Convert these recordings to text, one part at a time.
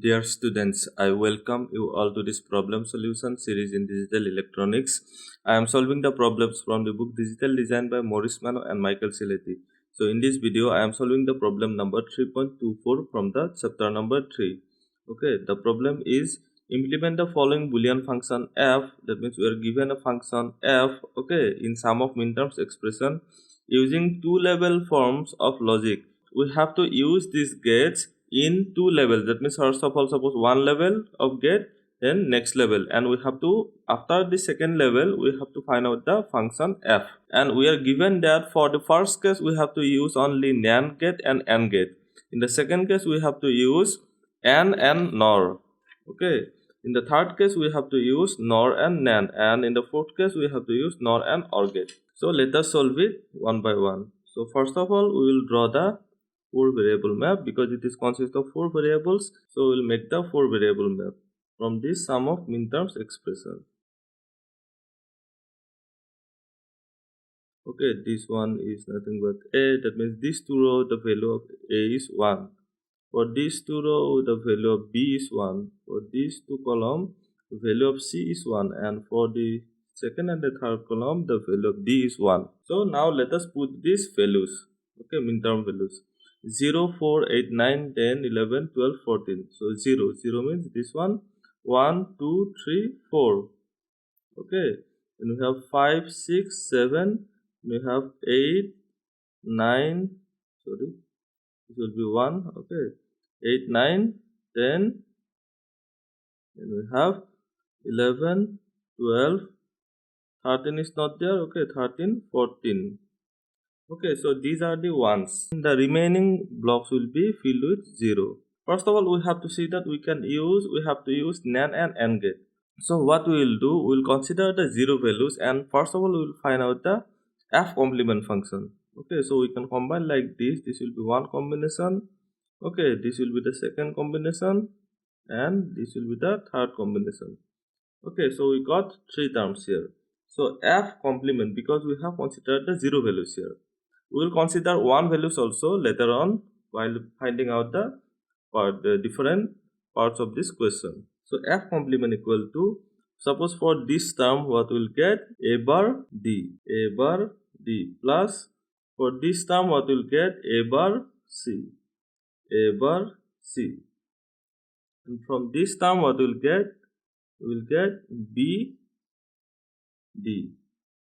Dear students, I welcome you all to this problem solution series in digital electronics. I am solving the problems from the book Digital Design by Maurice Mano and Michael Sileti. So in this video, I am solving the problem number 3.24 from the chapter number 3. Okay, the problem is implement the following Boolean function f. That means we are given a function f, okay, in sum of minterms expression using two-level forms of logic. We have to use these gates in two levels. That means first of all, suppose one level of gate, then next level, and we have to, after the second level, we have to find out the function f, and we are given that for the first case we have to use only NAND gate and AND gate. In the second case we have to use AND and NOR. Okay, in the third case we have to use NOR and NAND, and in the fourth case we have to use NOR and OR gate. So let us solve it one by one. So first of all, we will draw the 4-variable map because it is consists of 4 variables. So we will make the 4-variable map from this sum of minterms expression. Okay, this one is nothing but a. That means this two row the value of a is 1. For this two row the value of b is 1. For these two column the value of c is 1, and for the second and the third column the value of d is 1. So now let us put these values. Okay, minterm values. 0, 4, 8, 9, 10, 11, 12, 14. So 0. 0 means this one. 1, 2, 3, 4. Okay. Then we have 5, 6, 7. We have 8, 9. Sorry. This will be 1. Okay. 8, 9, 10. Then we have 11, 12. 13 is not there. Okay. 13, 14. Okay, so these are the ones. The remaining blocks will be filled with 0. First of all, we have to see that we have to use NAND and AND gate. So what we will do, we will consider the 0 values, and first of all, we will find out the f complement function. Okay, so we can combine like this. This will be one combination. Okay, this will be the second combination, and this will be the third combination. Okay, so we got 3 terms here. So f complement, because we have considered the 0 values here. We will consider 1 values also later on while finding out the different parts of this question. So f complement equal to, suppose for this term what we will get, a bar d plus, for this term what we will get, a bar c, and from this term what we will get b d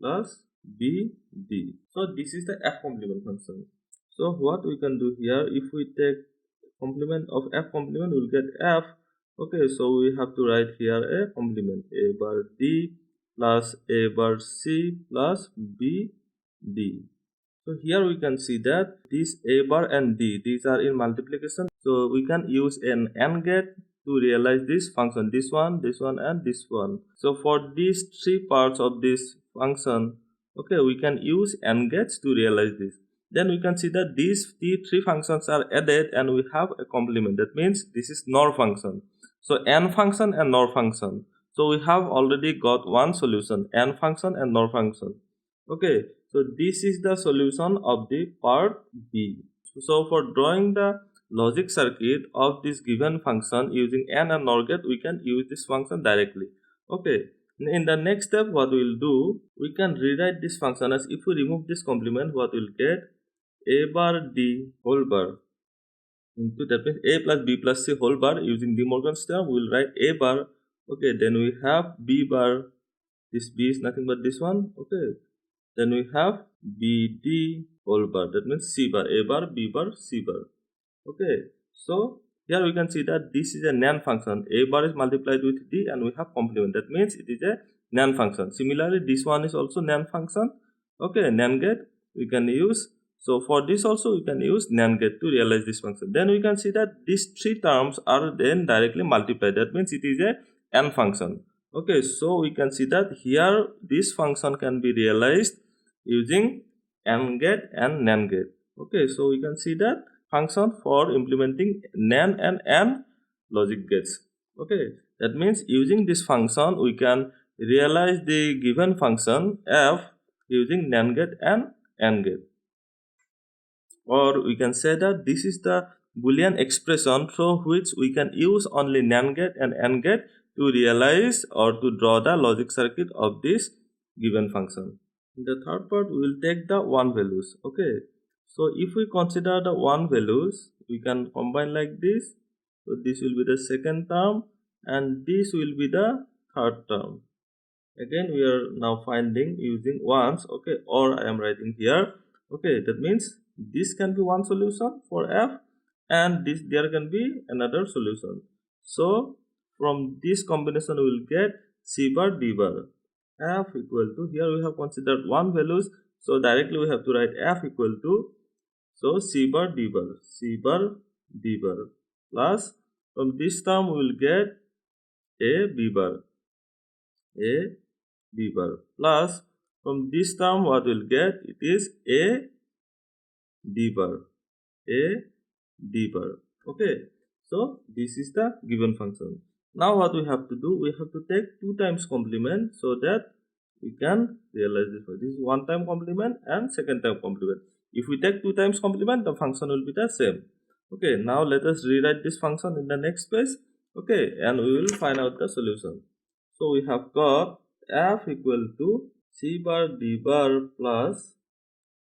plus b d. So this is the f complement function. So what we can do here, if we take complement of f complement, we will get f. Okay, so we have to write here a complement, a bar d plus a bar c plus b d. So here we can see that this a bar and d, these are in multiplication. So we can use an AND gate to realize this function, this one and this one. So for these 3 parts of this function, okay, we can use AND gates to realize this. Then we can see that these 3 functions are added and we have a complement. That means this is NOR function. So AND function and NOR function. So we have already got one solution, AND function and NOR function. Okay, so this is the solution of the part B. So for drawing the logic circuit of this given function using AND and NOR gate, we can use this function directly. Okay, in the next step what we will do, we can rewrite this function as, if we remove this complement, what we will get, a bar d whole bar into, that means a plus b plus c whole bar. Using De Morgan's theorem, we will write a bar. Okay, then we have b bar, this b is nothing but this one. Okay, then we have bd whole bar, that means c bar, a bar, b bar, c bar. Okay, so here we can see that this is a NAND function. A bar is multiplied with d and we have complement, that means it is a NAND function. Similarly, this one is also NAND function. Okay, NAND gate we can use. So for this also we can use NAND gate to realize this function. Then we can see that these 3 terms are then directly multiplied, that means it is a AND function. Okay, so we can see that here this function can be realized using AND gate and NAND gate. Okay, so we can see that function for implementing NAND and AND logic gates. Okay, that means using this function we can realize the given function f using NAND gate and AND gate. Or we can say that this is the Boolean expression through which we can use only NAND gate and AND gate to realize or to draw the logic circuit of this given function. In the third part, we will take the 1 values. Okay, so if we consider the 1 values, we can combine like this. So this will be the second term and this will be the third term. Again, we are now finding using ones. Okay, or I am writing here. Okay, that means this can be one solution for f and this there can be another solution. So from this combination we will get c bar d bar. F equal to, here we have considered one values, so directly we have to write f equal to, so c bar d bar, c bar d bar plus, from this term we will get a b bar, a b bar plus, from this term what we will get, it is a d bar, a d bar. Okay, so this is the given function. Now what we have to do, we have to take 2 times complement so that we can realize this. This is 1 time complement and second time complement. If we take 2 times complement, the function will be the same. Okay, now let us rewrite this function in the next page. Okay, and we will find out the solution. So we have got f equal to c bar d bar plus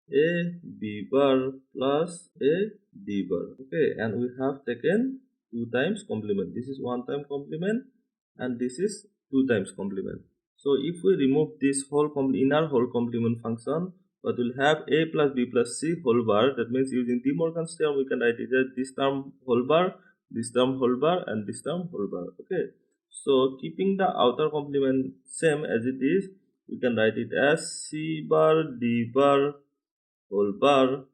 a b bar plus a d bar. Okay, and we have taken 2 times complement. This is 1 time complement and this is 2 times complement. So if we remove this whole inner whole complement function, what will have a plus b plus c whole bar. That means using De Morgan's theorem we can write it as this term whole bar, this term whole bar and this term whole bar. Okay, so keeping the outer complement same as it is, we can write it as c bar d bar whole bar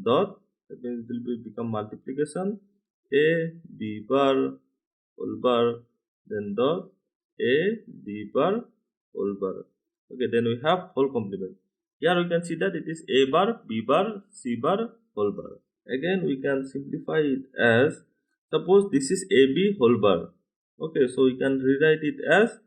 dot, that means it will become multiplication, a b bar whole bar, then dot a d bar whole bar. Okay, then we have whole complement. Here we can see that it is a bar, b bar, c bar, whole bar. Again we can simplify it as, suppose this is ab whole bar. Okay, so we can rewrite it as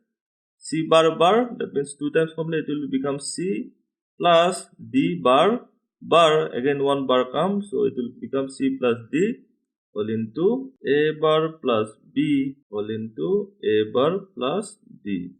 c bar bar, that means 2 times complement, it will become c plus d bar bar, again 1 bar comes, so it will become c plus d whole into a bar plus b whole into a bar plus d,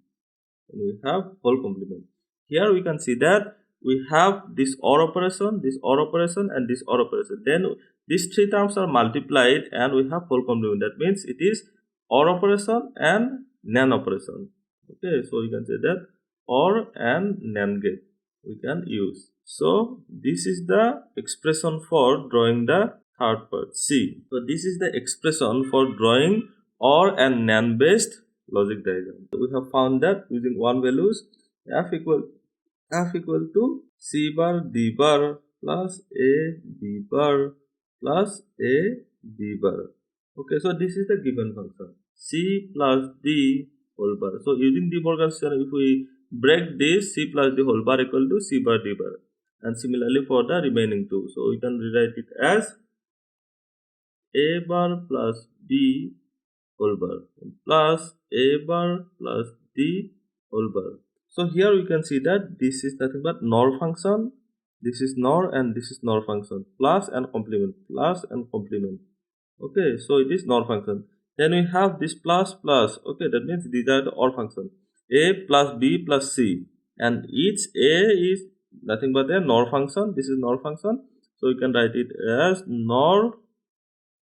and we have whole complement. Here we can see that we have this OR operation, this OR operation and this OR operation, then these 3 terms are multiplied and we have whole complement. That means it is OR operation and NAND operation. Okay, so you can say that OR and NAND gate we can use. So this is the expression for drawing the third part, C. So this is the expression for drawing OR and NAND based logic diagram. So we have found that using 1 values, f equal to c bar d bar plus a b bar plus a d bar. Okay, so this is the given function, c plus d whole bar. So using De Morgan's theorem, if we break this, c plus d whole bar equal to c bar d bar, and similarly for the remaining two. So we can rewrite it as a bar plus b whole bar plus a bar plus d whole bar. So here we can see that this is nothing but NOR function, this is NOR and this is NOR function, plus and complement, plus and complement. Okay, so it is NOR function. Then we have this plus plus. Okay, that means these are the OR function, a plus b plus c, and each a is nothing but a NOR function. This is NOR function, so you can write it as NOR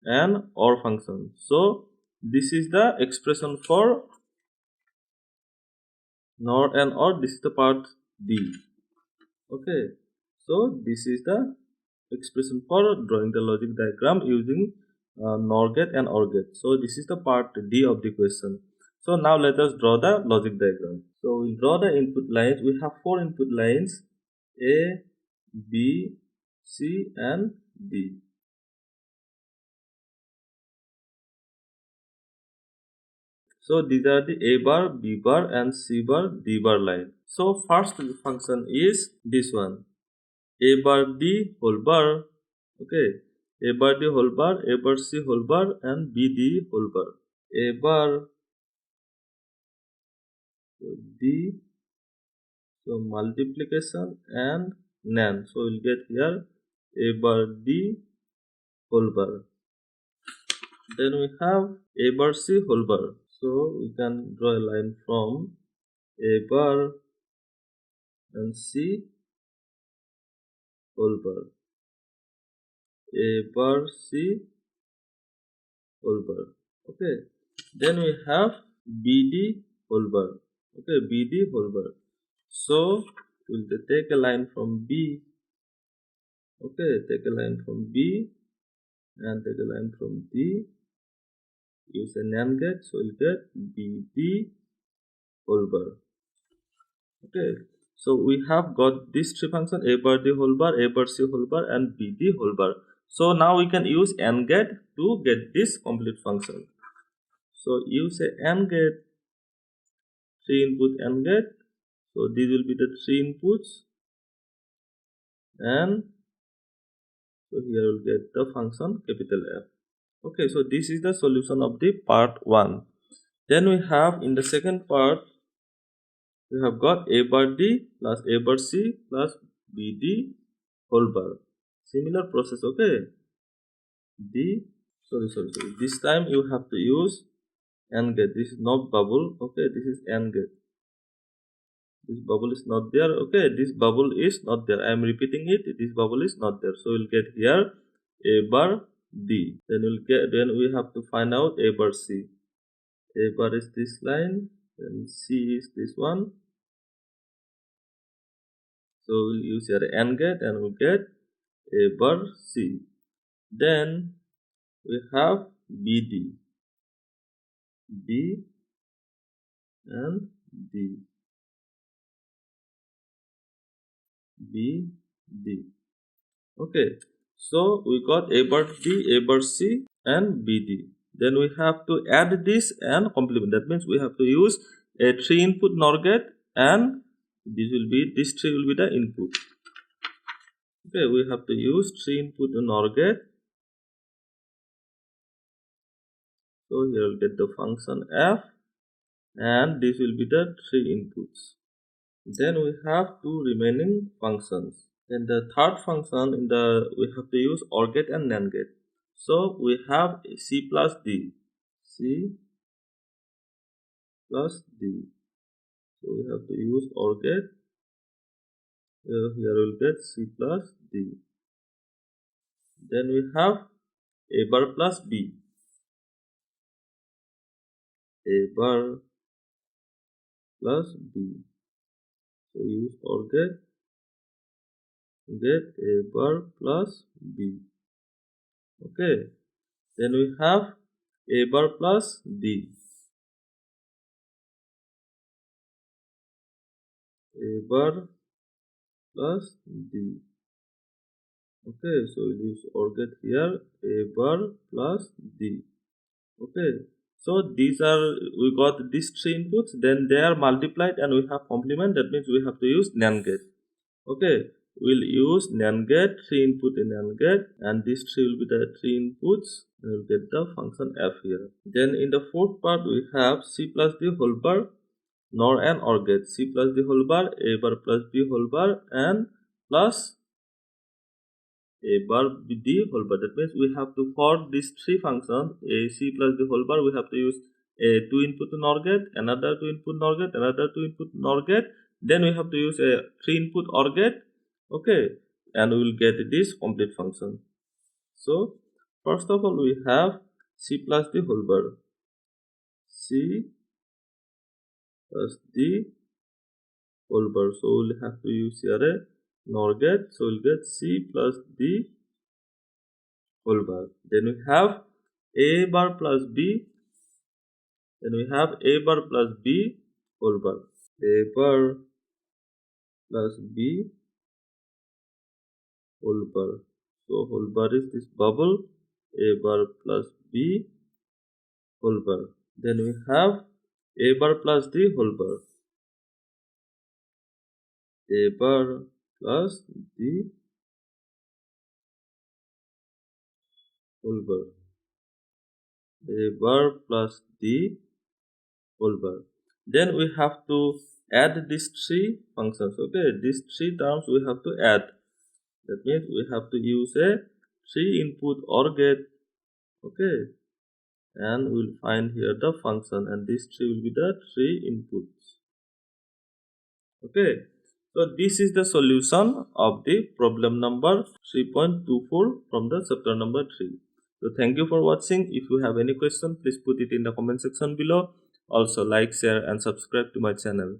and OR function. So this is the expression for NOR and OR. This is the part D. Okay, so this is the expression for drawing the logic diagram using NOR gate and OR gate. So this is the part D of the question. So now let us draw the logic diagram. So we draw the input lines. We have 4 input lines, A, B, C and D. So these are the A bar, B bar and C bar, D bar line. So first function is this one, A bar D whole bar. Okay, A bar D whole bar, A bar C whole bar and B D whole bar. A bar, so D, so multiplication and NAND. So we'll get here A bar D whole bar. Then we have a bar c whole bar. So we can draw a line from a bar and c whole bar. A bar c whole bar. Okay. Then we have bd whole bar. Okay, bd whole bar. So we'll take a line from b. Okay, take a line from b and take a line from d. Use a NAND gate, so we'll get bd whole bar. Okay, so we have got these three functions: a bar d whole bar, a bar c whole bar, and bd whole bar. So now we can use AND gate to get this complete function. So use a AND gate, 3 input AND gate. So these will be the 3 inputs, and so here we'll get the function capital F. Okay, so this is the solution of the part 1. Then we have in the second part, we have got a bar d plus a bar c plus bd whole bar. Similar process, okay? Sorry. This time you have to use AND gate. This is not bubble, okay? This is AND gate. This bubble is not there, okay? This bubble is not there. I am repeating it. This bubble is not there. So we'll get here a bar d. Then we have to find out a bar c. A bar is this line, and c is this one. So we'll use here AND gate and we'll get a bar c. Then we have bd, b and d, b, d. Okay, so we got a bar d, a bar c, and bd. Then we have to add this and complement. That means we have to use a 3 input NOR gate, and this 3 will be the input. Okay, we have to use 3 input NOR gate. So here we'll get the function f, and this will be the 3 inputs. Then we have 2 remaining functions. Then the third function we have to use OR gate and NAND gate. So we have c plus d, c plus d. So we have to use OR gate. Here we'll get c plus d. Then we have a bar plus b, a bar plus b. So use OR gate, get a bar plus b. Okay. Then we have a bar plus d, a bar plus d. Okay, so we use OR gate here, a bar plus d. Okay, so we got these 3 inputs, then they are multiplied and we have complement. That means we have to use NAND gate. Okay, we'll use NAND gate, 3 input in NAND gate, and these 3 will be the 3 inputs. We'll get the function f here. Then in the fourth part we have c plus d whole bar, NOR and OR gate, c plus d whole bar, a bar plus b whole bar, and plus a bar d whole bar. That means we have to, for these 3 functions, a c plus d whole bar, we have to use a 2 input NOR gate, another 2 input NOR gate, another 2 input NOR gate. Then we have to use a 3 input OR gate. Okay, and we will get this complete function. So first of all we have c plus d whole bar, c plus d whole bar. So we'll have to use here a NOR gate. So we'll get c plus d whole bar. Then we have a bar plus b. Then we have a bar plus b whole bar. A bar plus b whole bar. So whole bar is this bubble. A bar plus b whole bar. Then we have a bar plus d whole bar. A bar plus d whole bar. A bar plus d whole bar. Then we have to add these 3 functions. Okay, these 3 terms we have to add. That means we have to use a 3 input OR gate. Okay, and we'll find here the function, and these three will be the three inputs. Okay, so this is the solution of the problem number 3.24 from the chapter number 3. So thank you for watching. If you have any question, please put it in the comment section below. Also like, share and subscribe to my channel.